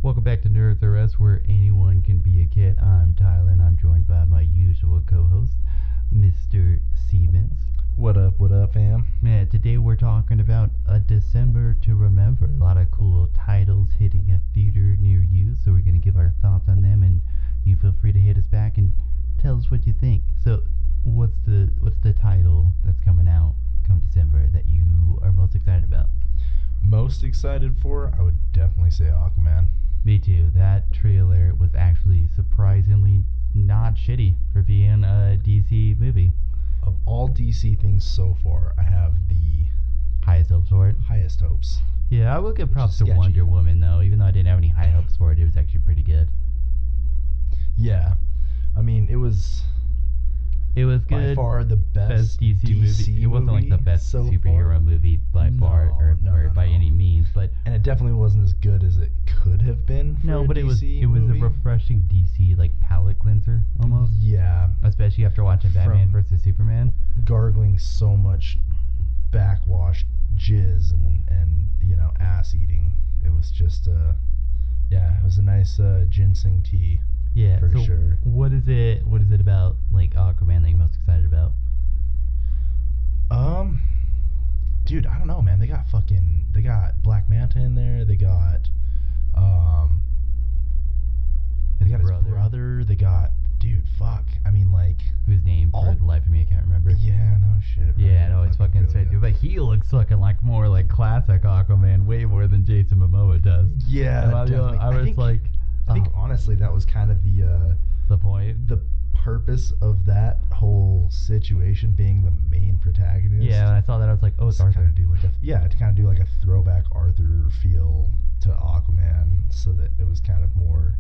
Welcome back to NrdsRUs, where anyone can be a kid. I'm Tyler, and I'm joined by my usual co-host, Mr. Siemens. What up, fam? Yeah, today we're talking about A December to Remember. A lot of cool titles hitting a theater near you, so we're going to give our thoughts on them, and you feel free to hit us back and tell us what you think. So, what's the title that's coming out come December that you are most excited about? Most excited for? I would definitely say Aquaman. Me too. That trailer was actually surprisingly not shitty for being a DC movie. Of all DC things so far, I have the Highest hopes for it? highest hopes. Yeah, I will give props to sketchy. Wonder Woman, though. Even though I didn't have any high hopes for it, it was actually pretty good. Yeah. I mean, it was good. by far the best DC movie. It wasn't like the best so superhero far. by far, or by any means, but And it definitely wasn't as good as it could have been for a but DC it was a movie. refreshing DC like palate cleanser almost. Yeah. Especially after watching Batman vs Superman. Gargling so much backwash jizz and ass eating. It was just it was a nice ginseng tea. Yeah, for so sure. What is it about like Aquaman that you're most excited about? Dude, I don't know, man. They got Black Manta in there. They got his brother. They got, dude, fuck. I mean, like, whose name for the life of me I can't remember. Yeah, no shit. Right? Yeah, no, it's fucking straight through. But he looks fucking like more like classic Aquaman, way more than Jason Momoa does. Yeah, definitely. I think honestly that was kind of the point. The purpose of that whole situation being the main protagonist. Yeah, when I saw that I was like, oh, it's Arthur. To kind of do like a throwback Arthur feel to Aquaman, so that it was kind of more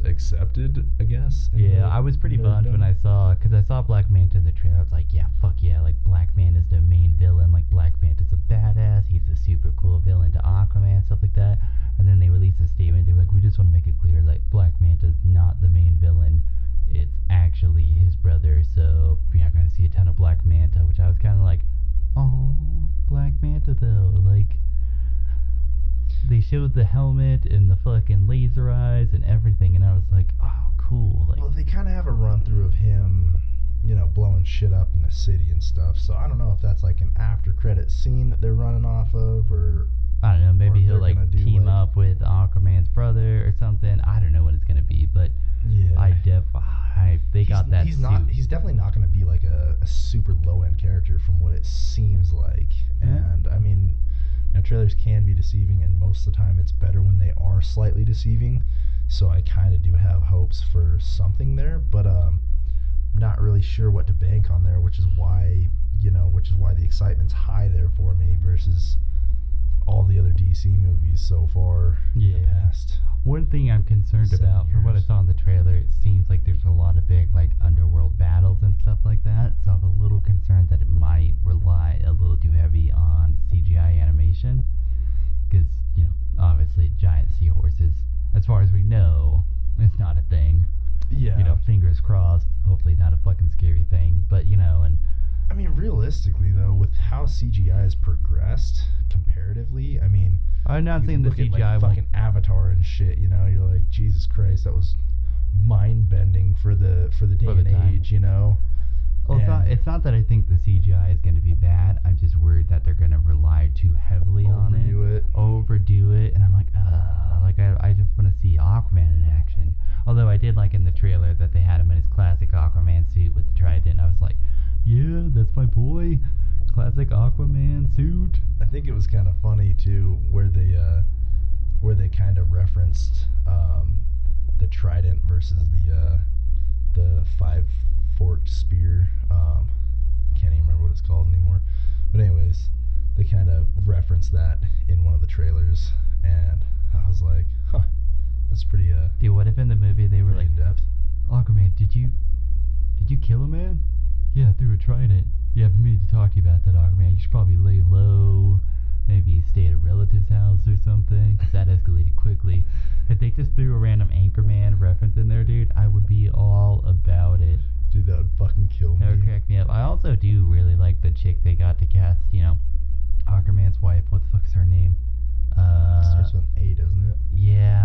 accepted, I guess. Yeah, I was pretty bummed when I saw Black Manta in the trailer. I was like, yeah, fuck yeah, like Black Manta's the main villain, like Black Manta's a badass, he's a super cool villain to Aquaman, stuff like that. And then they released a statement, they were like, we just want to make it clear, like, Black Manta's not the main villain, it's actually his brother, so you're not going to see a ton of Black Manta, which I was kind of like, oh, Black Manta though, like, they showed the helmet and the fucking laser eyes and everything, and I was like, oh, cool. Like, well, they kind of have a run through of him, blowing shit up in the city and stuff. So I don't know if that's like an after credit scene that they're running off of, or I don't know. Maybe he'll like team up with Aquaman's brother or something. I don't know what it's gonna be, but yeah, they got that. He's definitely not gonna be like a super low end character from what it seems like. And I mean, trailers can be deceiving, and most of the time it's better when they are slightly deceiving. So I kind of do have hopes for something there, but not really sure what to bank on there, which is why the excitement's high there for me versus all the other DC movies so far in the past. One thing I'm concerned about, from what I saw in the trailer, it seems like there's a lot of big like underworld battles and stuff like that. So I'm a little concerned that it might rely a little too heavy on CGI animation, because obviously giant seahorses, as far as we know, it's not a thing. Yeah. Fingers crossed. Hopefully not a fucking scary thing, but and. I mean, realistically though, with how CGI has progressed comparatively, I mean, I'm not saying the CGI like fucking Avatar and shit. You're like, Jesus Christ, that was mind bending for the day and age. Well, it's not that I think the CGI is going to be bad. I'm just worried that they're going to rely too heavily on it. Overdo it. And I'm like, I just want to see Aquaman in action. Although I did like in the trailer that they had him in his classic Aquaman suit with the trident. I was like, yeah, that's my boy. Classic Aquaman suit. I think it was kind of funny too, where they kind of referenced the trident versus the five-forked spear. Can't even remember what it's called anymore. But anyways, they kind of referenced that in one of the trailers, and I was like, huh, that's pretty dude, what if in the movie they were like, in-depth. Aquaman, did you kill a man? Yeah, through a trident. Yeah, I've been meaning to talk to you about that, Aquaman. You should probably lay low, maybe stay at a relative's house or something, because that escalated quickly. If they just threw a random Anchorman reference in there, dude, I would be all about it. Dude, that would fucking kill me. That would crack me up. I also do really like the chick they got to cast, Aquaman's wife. What the fuck is her name? Starts with an A, doesn't it? Yeah,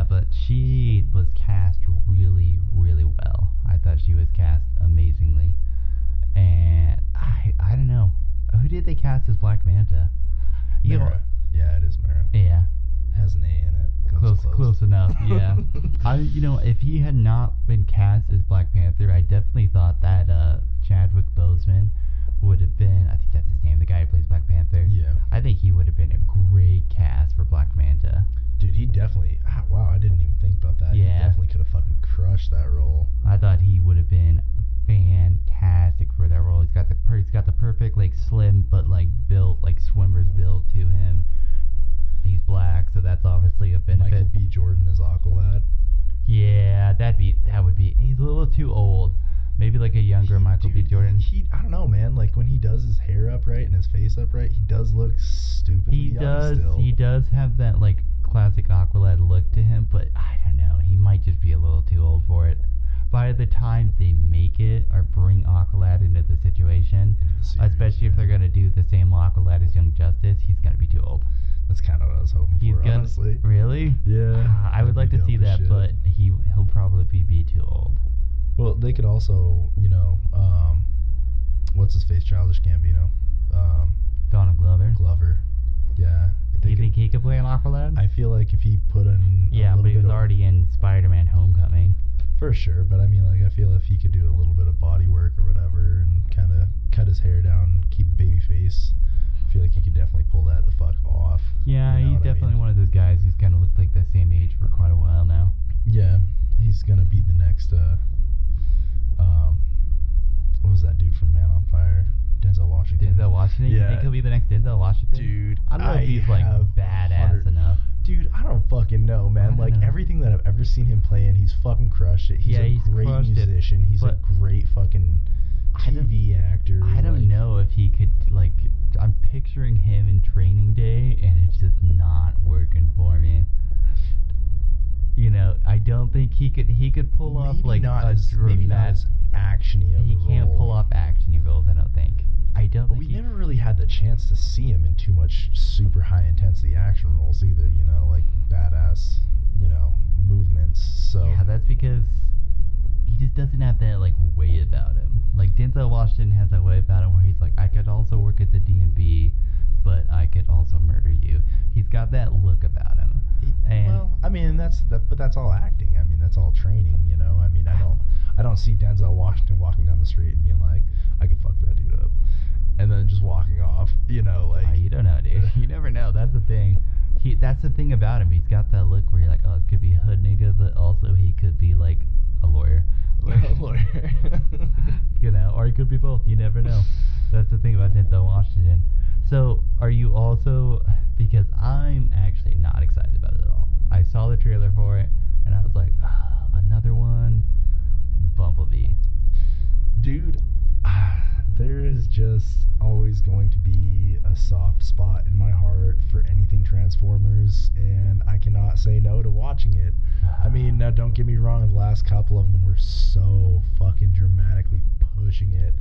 but she was cast really, really well. I thought she was cast amazingly. And I don't know. Who did they cast as Black Manta? Mara. Yeah, it is Mara. Yeah. Has an A in it. Close enough, yeah. If he had not been cast as Black Panther, I definitely thought that Chadwick Boseman would have been, I think that's his name, the guy who plays Black Panther. Yeah. I think he would have been a great cast for Black Manta. Dude, he definitely, wow, I didn't even think about that. Yeah. He definitely could have fucking crushed that role. I thought he would have been fantastic for that role. He's got the perfect, like, slim but like built, like swimmer's build to him. He's black, so that's obviously a benefit. Michael B. Jordan as Aqualad. Yeah, that would be. He's a little too old. Maybe like a younger Michael B. Jordan. I don't know, man. Like when he does his hair upright and his face upright, he does look stupidly young still. He does have that like classic Aqualad look to him, but I don't know. He might just be a little too old for it. By the time they make it or bring Aqualad into the situation, especially if they're gonna do the same Aqualad as Young Justice, he's gonna be too old. That's kind of what I was hoping for, honestly. Really? Yeah. I would like to see that, but he'll probably be too old. Well, they could also, what's his face, Childish Gambino? Donald Glover. Yeah. Do you think he could play an Aqualad? I feel like if he put in but he was already in Spider-Man Homecoming. For sure, but I mean, like, I feel if he could do a little bit of body work or whatever and kind of cut his hair down, keep baby face, I feel like he could definitely pull that the fuck off. Yeah, you know he's definitely one of those guys who's kind of looked like the same age for quite a while now. Yeah, he's gonna be the next, what was that dude from Man on Fire? Denzel Washington. Yeah. You think he'll be the next Denzel Washington? Dude, I don't know if he's like badass enough. Dude, I don't fucking know, man. Like everything that I've ever seen him play in, he's fucking crushed it. He's a great musician. He's a great fucking TV actor. I don't know if he could, like, I'm picturing him in Training Day, and it's just not working for me. I don't think he could pull off like maybe not as actiony of a role. He can't pull off actiony roles, I don't think. But we never really had the chance to see him in too much super high intensity action roles either, like badass, movements. So yeah, that's because he just doesn't have that like way about him. Like Denzel Washington has that way about him where he's like, I could also work at the DMV, but I could also murder you. He's got that look about him. But that's all acting. I mean, that's all training. I mean, I don't see Denzel Washington walking down the street and being like, I could fuck that dude up, and then just walking off. You don't know, dude. You never know. That's the thing. That's the thing about him. He's got that look where you're like, oh, this could be a hood nigga, but also he could be like a lawyer. A lawyer. Or he could be both. You never know. That's the thing about Denzel Washington. So, are you also, because I'm actually not excited about it at all. I saw the trailer for it, and I was like, another one, Bumblebee. Dude, there is just always going to be a soft spot in my heart for anything Transformers, and I cannot say no to watching it. I mean, now don't get me wrong, the last couple of them were so fucking dramatically pushing it.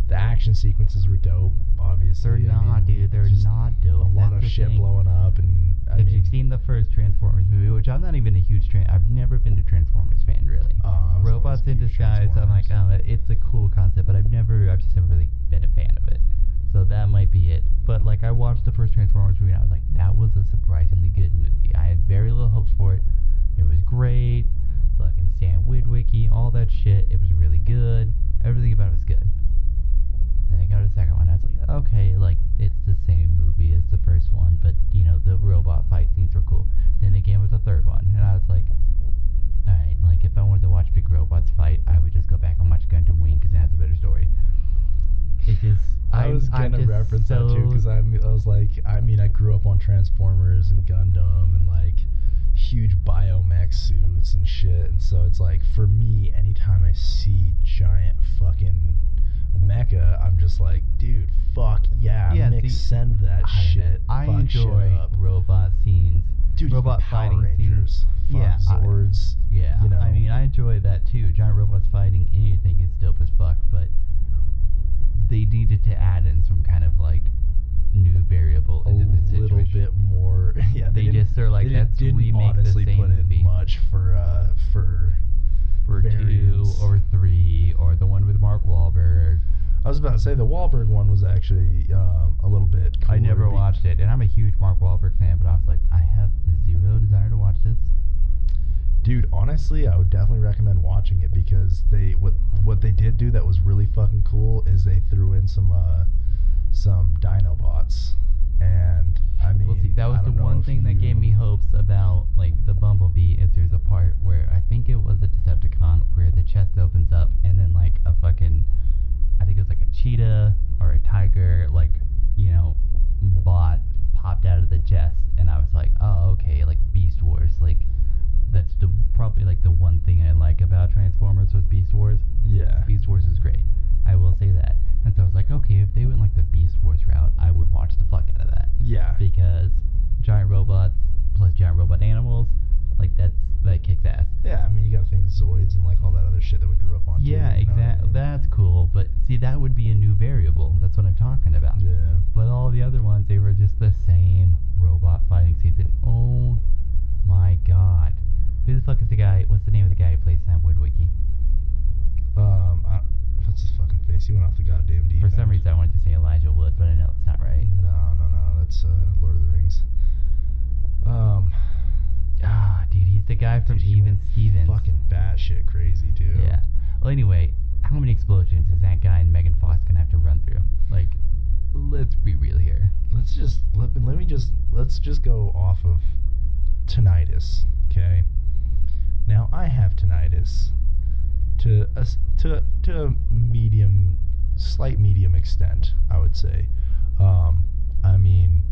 The action sequences were dope, obviously. They're not, dude. They're not dope. A lot of shit blowing up, and if you've seen the first Transformers movie, which I'm not even a huge I've never been a Transformers fan, really. Robots in disguise, I'm like, it's a cool concept, but I've just never really been a fan of it. So that might be it. But like, I watched the first Transformers movie, and I was like, that was a surprisingly good movie. I had very little hopes for it. It was great. Fucking Sam Witwicky, all that shit. It was really good. Everything about it was good. Then I got to the second one. I was like, okay, like, it's the same movie as the first one, but, the robot fight scenes were cool. Then they came with the third one, and I was like, alright, like, if I wanted to watch big robots fight, I would just go back and watch Gundam Wing, because it has a better story. It just... I was going to reference that, too, because I was like, I grew up on Transformers and Gundam, and, like, huge biomech suits and shit, and so it's like, for me, anytime I see giant fucking mecha, I'm just like, dude, fuck yeah, send that shit. I enjoy robot scenes, dude, robot fighting scenes. Zords. I enjoy that too. Giant robots fighting anything is dope as fuck, but they needed to add in some kind of like new variable into the situation. bit more. Yeah, They just are like, let's didn't remake honestly the same put in movie. much for For 2 variants. or 3 or the one with Mark Wahlberg. I was about to say the Wahlberg one was actually a little bit cooler. I never watched it, and I'm a huge Mark Wahlberg fan, but I was like, I have zero desire to watch this. Dude, honestly, I would definitely recommend watching it because what they did do that was really fucking cool is they threw in some Dinobots, and I mean, Well, see, that was I the don't know one if thing that you- gave me hopes about like the Bumblebee. Is there's a part where I think it was a Decepticon where the chest opens up and then like a fucking, I think it was like a cheetah or a tiger, like, you know, bot popped out of the chest, and I was like, oh, okay, like Beast Wars, like that's probably like the one thing I like about Transformers was Beast Wars. Yeah. Beast Wars is great. I will say that. And so I was like, okay, if they went like the Beast Wars route, I would watch the fuck out of that. Yeah. Because giant robots plus giant robot animals, like that kicks ass. Yeah, I mean, you gotta think Zoids and like all that other shit that we grew up on. Yeah, too, you know what I exactly. mean? That's cool. But see, that would be a new variable. That's what I'm talking about. Yeah. But all the other ones, they were just the same robot fighting scenes. And oh my god. Who the fuck is the guy? What's the name of the guy who plays Sam Witwicky? What's his fucking face? He went off the goddamn deep For some end. reason, I wanted to say Elijah Wood, but I know it's not right. No, that's Lord of the Rings. Dude, he's the guy from Dude, he Even went Stevens. Fucking batshit crazy too. Yeah. Well, anyway, how many explosions is that guy and Megan Fox gonna have to run through? Like, let's be real here. Let's just go off of tinnitus, okay? Now I have tinnitus to a slight medium extent, I would say. I mean,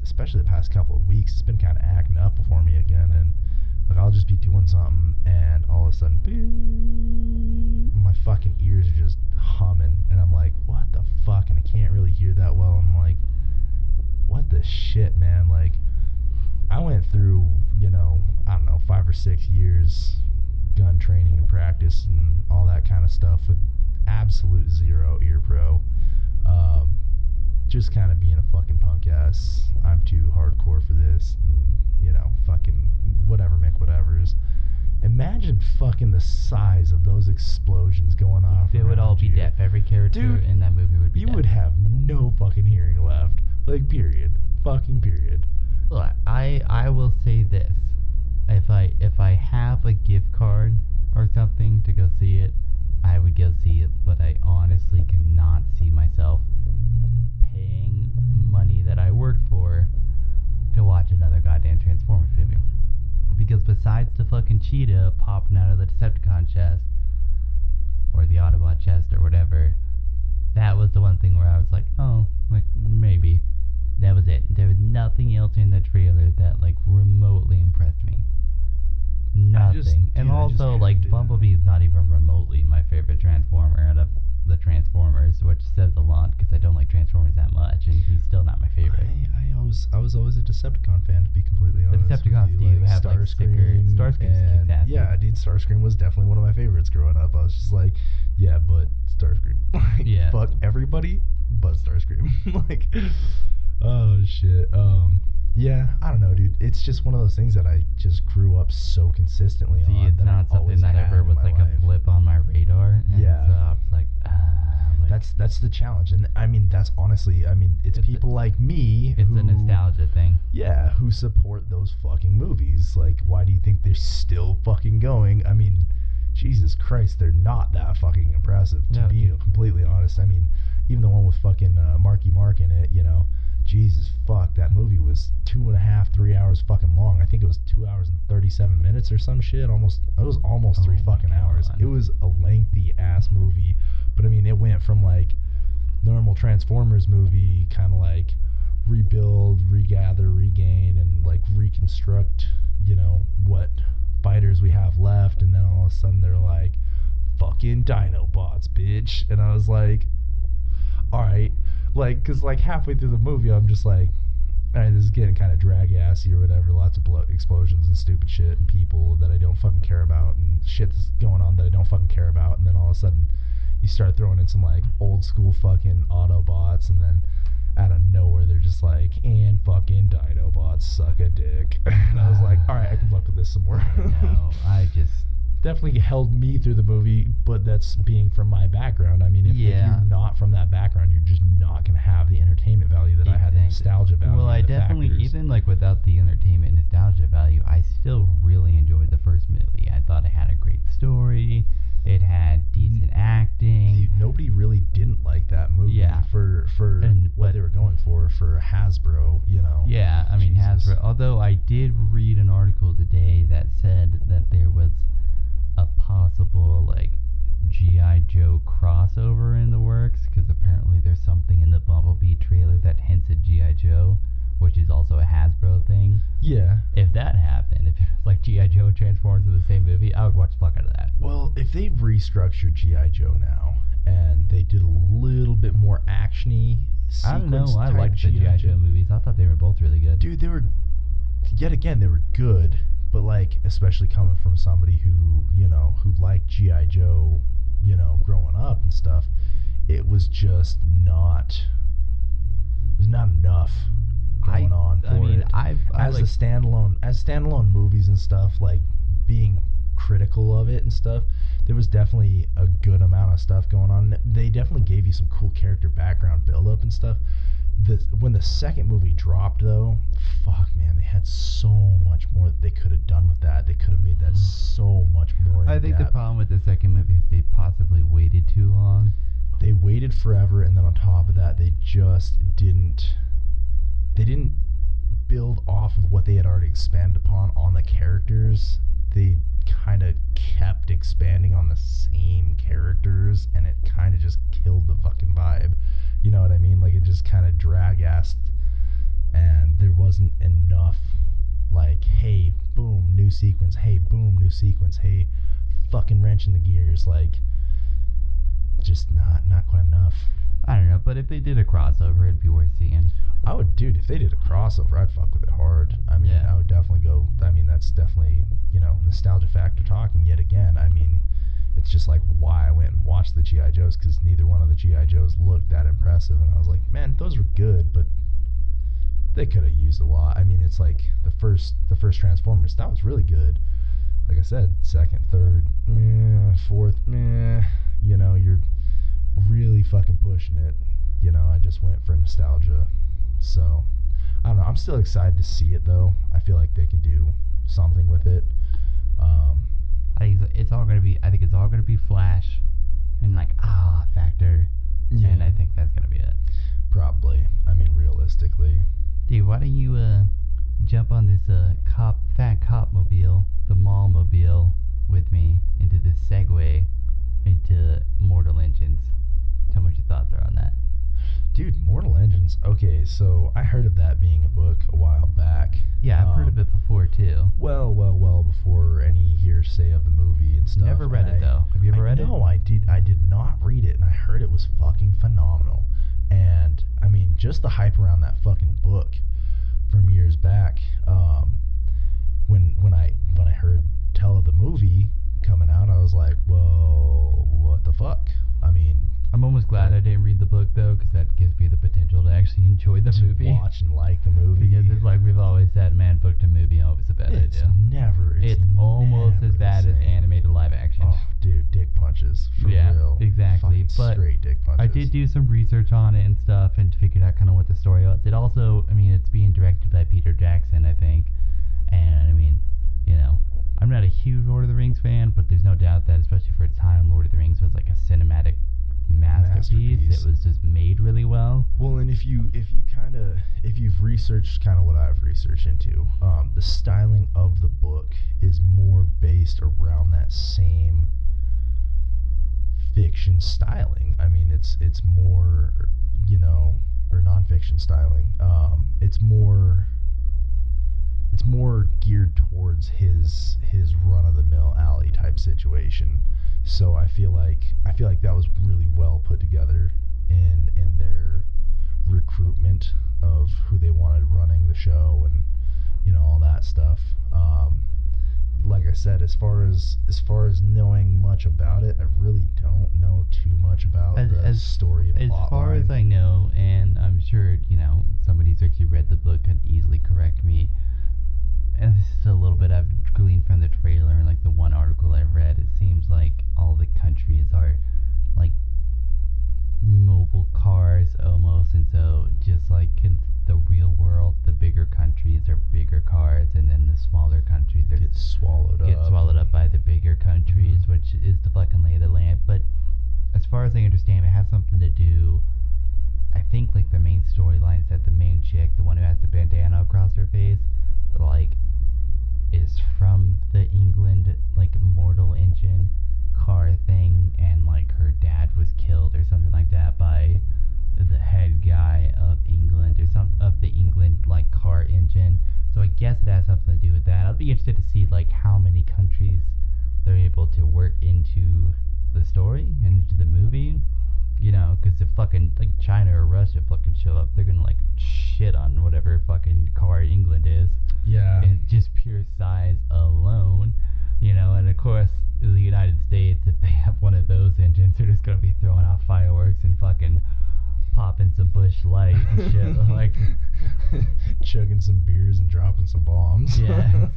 especially the past couple of weeks, it's been kind of acting up for me again, and like I'll just be doing something, and all of a sudden, my fucking ears are just humming, and I'm like, what the fuck? And I can't really hear that well. I'm like, what the shit, man? Like, I went through, I don't know, 5 or 6 years gun training and practice and all that kind of stuff with absolute zero ear pro. Just kind of being a fucking punk ass. I'm too hardcore for this. And, fucking whatever, Mick, whatever's. Imagine fucking the size of those explosions going off. They would all be you. deaf. Every character Dude, in that movie would be you deaf. would have no fucking hearing left. Like, period. Fucking period. Look, I will say this. If I have a gift card or something to go see it, I would go see it, but I honestly cannot see myself paying money that I worked for to watch another goddamn Transformers movie. Because besides the fucking cheetah popping out of the Decepticon chest, or the Autobot chest, or whatever, that was the one thing where I was like, oh, like, maybe. That was it. There was nothing else in the trailer that, like, remotely impressed me. Nothing. And also, like, Bumblebee is not even remotely my favorite Transformer out of the Transformers, which says a lot, because I don't like Transformers that much, and he's still not my favorite. I was always a Decepticon fan, to be completely honest. The Decepticons do have, like, stickers. Starscream's kicks ass. Yeah, dude, Starscream was definitely one of my favorites growing up. I was just like, yeah, but Starscream. Like, yeah. Fuck everybody but Starscream. Like, oh, shit. Yeah, I don't know, dude. It's just one of those things that I just grew up so consistently on. See, it's that not I always something that had ever in was my like life. a blip on my radar. And Yeah. so I was like, That's the challenge, and I mean that's honestly, it's people like me. It's who, a nostalgia thing. Yeah, who support those fucking movies. Like, why do you think they're still fucking going? I mean, Jesus Christ, they're not that fucking impressive, to be completely honest. I mean, even the one with fucking Marky Mark in it, Jesus fuck, that movie was 2.5, 3 hours fucking long. I think it was 2 hours and 37 minutes or some shit. It was almost 3 fucking hours. It was a lengthy ass movie, but I mean, it went from like normal Transformers movie, kind of like rebuild, regather, regain, and like reconstruct, what fighters we have left, and then all of a sudden they're like, fucking Dinobots, bitch. And I was like, alright, like, cause like halfway through the movie I'm just like, alright, this is getting kind of drag-assy or whatever, lots of explosions and stupid shit and people that I don't fucking care about and shit that's going on that I don't fucking care about, and then all of a sudden you start throwing in some like old school fucking Autobots, and then out of nowhere they're just like, and fucking Dinobots suck a dick. And I was like, all right, I can fuck with this some more. No, I just definitely held me through the movie, but that's being from my background. I mean, if you're not from that background, you're just not going to have the entertainment value that I had, the nostalgia value. Well, I definitely, even like without the entertainment nostalgia value, I still really enjoyed the first movie. I thought it had a great story. It had decent acting. Dude, nobody really didn't like that movie for what they were going for Hasbro, you know. Yeah, I mean, Hasbro. Although I did read an article today that said that there was a possible like G.I. Joe crossover in the works, because apparently there's something in the Bumblebee trailer that hints at G.I. Joe, which is also a Hasbro thing. Yeah. If that happened, if it was like G.I. Joe and Transformers in the same movie, I would watch the fuck out of that. Well, if they restructured G.I. Joe now and they did a little bit more actiony sequence, I don't know. I liked the G.I. Joe movies. I thought they were both really good. Dude, they were good, but like, especially coming from somebody who, you know, who liked G.I. Joe, you know, growing up and stuff, it was just not enough going on for it. As standalone movies and stuff, like being critical of it and stuff, there was definitely a good amount of stuff going on. They definitely gave you some cool character background build-up and stuff. When the second movie dropped, though, fuck, man, they had so much more that they could have done with that. They could have made that so much more I think the problem with the second movie is they possibly waited too long. They waited forever, and then on top of that, they just didn't build off of what they had already expanded upon on the characters. They kind of kept expanding on the same characters, and it kind of just killed the fucking vibe. You know what I mean? Like, it just kind of drag-assed, and there wasn't enough, like, hey, boom, new sequence, hey, boom, new sequence, hey, fucking wrench in the gears, like, just not quite enough. I don't know, but if they did a crossover, it'd be worth seeing. I would, dude, if they did a crossover, I'd fuck with it hard. I mean, I would definitely go, I mean, that's definitely, you know, nostalgia factor talking yet again. I mean, it's just like why I went and watched the G.I. Joes, because neither one of the G.I. Joes looked that impressive, and I was like, man, those were good, but they could have used a lot. I mean, it's like the first Transformers, that was really good. Like I said, second, third, fourth, you know, you're really fucking pushing it. You know, I just went for nostalgia. So, I don't know. I'm still excited to see it, though. I feel like they can do something with it. I think it's all gonna be Flash and like factor. Yeah. And I think that's gonna be it. Probably. I mean, realistically. Dude, why don't you jump on this fat cop mobile, the mall mobile, with me into this segue into Mortal Engines? Tell me what your thoughts are on that. Dude, Mortal Engines. Okay, so I heard of that being a book a while back. Yeah, I've heard of it before too. Well before any hearsay of the movie and stuff. Never read it though. Have you ever read it? No, I did not read it, and I heard it was fucking phenomenal. And I mean, just the hype around that fucking book from years back. When I heard tell of the movie coming out, I was like, well, what the fuck? I mean, I'm almost glad I didn't read the book though, because that gives me the potential to actually enjoy the movie. Watch and like the movie. Because it's like we've always said, man, book to movie always a bad idea. It's almost as bad as animated live action. Oh, dude, dick punches for real. Exactly. But straight dick punches. I did do some research on it and stuff, and figured out kind of what the story was. It also, I mean, it's being directed by Peter Jackson, I think, and I mean, you know, I'm not a huge Lord of the Rings fan, but there's no doubt that, especially for its time, Lord of the Rings was like a cinematic masterpiece. It was just made really well. Well, and if you've researched kind of what I've researched into, the styling of the book is more based around that same fiction styling. I mean, it's more, you know, or nonfiction styling. It's more geared towards his run-of-the-mill alley type situation. So I feel like that was really well put together in their recruitment of who they wanted running the show, and you know, all that stuff. Like I said, as far as knowing much about it, I really don't know too much about the story. As far as I know, and I'm sure, gleaned from the trailer and like the one article I've read, it seems like all the countries are like mobile cars almost, and so just like in the real world, the bigger countries are bigger cars, and then the smaller countries are Get swallowed up by the bigger countries, which is the fucking lay of the land. But as far as I understand, it has something to do. I think like the main storyline is that the main chick, the one who has the bandana across her face, like is from the England like mortal engine car thing, and like her dad was killed or something like that by the head guy of England or some of the England like car engine. So I guess it has something to do with that. I'll be interested to see like how many countries they're able to work into the story and into the movie. You know, because if fucking like China or Russia fucking show up, they're gonna like shit on whatever fucking car England is. Yeah. And just pure size alone, you know. And of course, in the United States, if they have one of those engines, they're just gonna be throwing off fireworks and fucking popping some Bush Light and shit. Like chugging some beers and dropping some bombs. Yeah,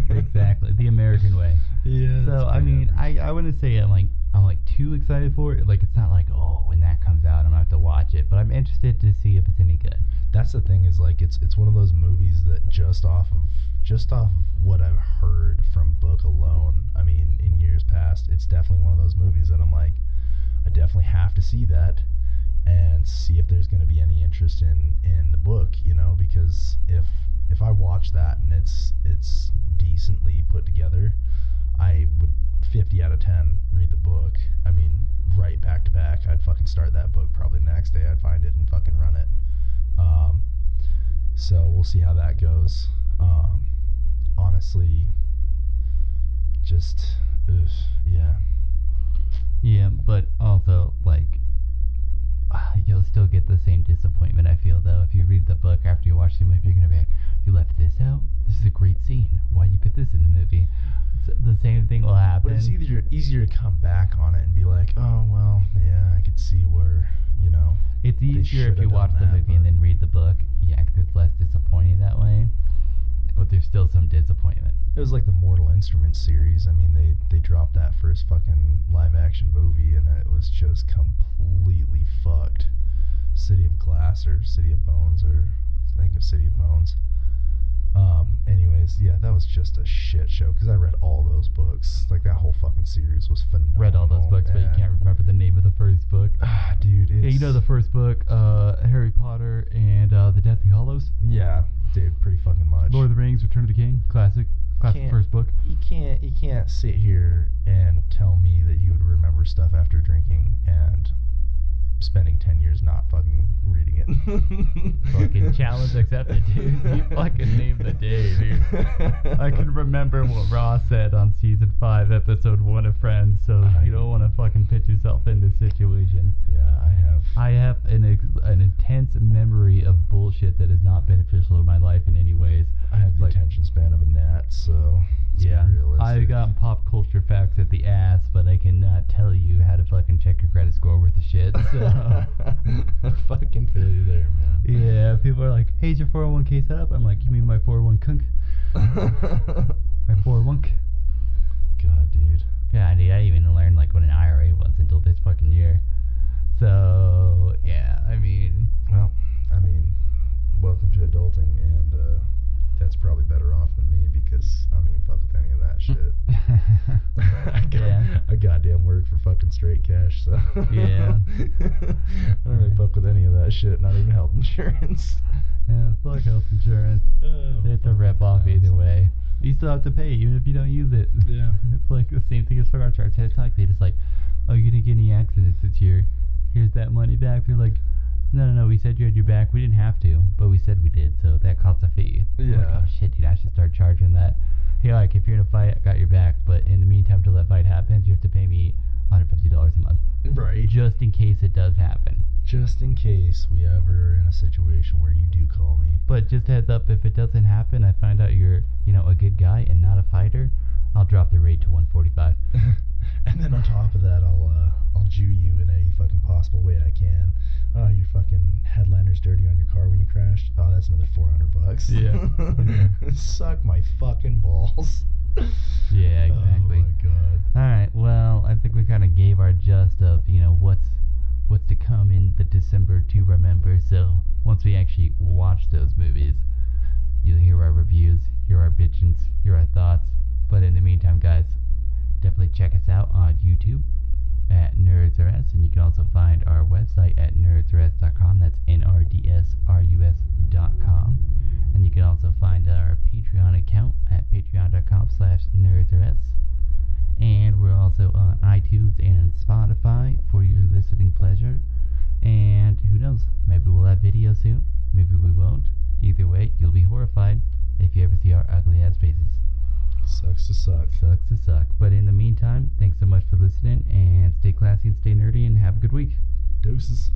exactly. The American way. Yeah. So I mean, I wouldn't say I'm like too excited for it. Like it's not like, oh, when that comes out I'm gonna have to watch it, but I'm interested to see if it's any good. That's the thing, is like it's one of those movies that just off of what I've heard from book alone, I mean, in years past, it's definitely one of those movies that I'm like, I definitely have to see that and see if there's going to be any interest in the book, you know, because if I watch that and it's decently put together, I would 50 out of 10 read the book. I mean, right back to back, I'd fucking start that book probably the next day. I'd find it and fucking run it. So we'll see how that goes. Honestly, just yeah. Yeah, but also like you'll still get the same disappointment, I feel, though, if you read the book after you watch the movie. You're gonna be like, you left this out? This is a great scene. Why you put this in the movie? The same thing will happen. But it's easier to come back on it and be like, oh well, yeah, I could see where, you know. It's easier if you watch the movie and then read the book. Yeah, because it's less disappointing that way. But there's still some disappointment. It was like the Mortal Instruments series. I mean, they dropped that first fucking live action movie and it was just completely fucked. City of Glass or City of Bones, or I think of City of Bones. Anyways, yeah, that was just a shit show because I read all those books. Like that whole fucking series was phenomenal. Read all those books, but you can't remember the name of the first book. Ah, dude, it's... Yeah, you know the first book, Harry Potter and the Deathly Hallows? Yeah, dude, pretty fucking much. Lord of the Rings, Return of the King, classic first book. You can't sit here and tell me that you would remember stuff after drinking and spending 10 years not fucking reading it. Fucking challenge accepted, dude. You fucking named the day, dude. I can remember what Ross said on season 5, episode 1 of Friends, so you don't want to fucking put yourself in this situation. Yeah, I have an intense memory of bullshit that is not beneficial to my life in any ways. I have the attention span of a gnat, so yeah. I've gotten pop culture facts at the ass, but I cannot tell you how to fucking check your credit score worth of shit. So. I fucking feel you there, man. Yeah, people are like, hey, is your 401k set up? I'm like, you mean my 401 kunk? My 401k. God, dude. Yeah, dude, I didn't even learn like what an IRA was until this fucking year. So, yeah, I mean... Well, I mean, welcome to adulting, and that's probably better off than me because I don't even fuck with any of that shit. I goddamn work for fucking straight cash, so... Yeah. I don't really fuck with any of that shit, not even health insurance. Yeah, fuck health insurance. It's a rip off either way. You still have to pay even if you don't use it. Yeah. It's like the same thing as car insurance. It's not like they just like, oh, you didn't get any accidents this year. Here's that money back. They're like, no, we said you had your back. We didn't have to, but we said we did, so that costs a fee. Yeah. I'm like, oh shit, dude, I should start charging that. Hey, like, if you're in a fight, I got your back, but in the meantime, till that fight happens, you have to pay me $150 a month. Right. Just in case it does happen. Just in case we ever are in a situation where you do call me. But just a heads up, if it doesn't happen, I find out you're, a good guy and not a fighter, I'll drop the rate to $145. And then on top of that, I'll Jew you in any fucking possible way I can. Oh, your fucking headliner's dirty on your car when you crashed. Oh, that's another $400. Yeah. Suck my fucking balls. Yeah, exactly. Oh my god. All right. Well, I think we kind of gave our gist of what's to come in the December to remember. So once we actually watch those movies, you'll hear our reviews, hear our bitchings, hear our thoughts. But in the meantime, guys, definitely check us out on YouTube at NrdsRUs, and you can also find our website at nrdsrus.com. That's nrdsrus.com. And you can also find our Patreon account at patreon.com/NrdsRUs. And we're also on iTunes and Spotify for your listening pleasure. And who knows, maybe we'll have video soon, maybe we won't. Either way, you'll be horrified if you ever see our ugly ass faces. Sucks to suck. Sucks to suck. But in the meantime, thanks so much for listening, and stay classy and stay nerdy, and have a good week. Deuces.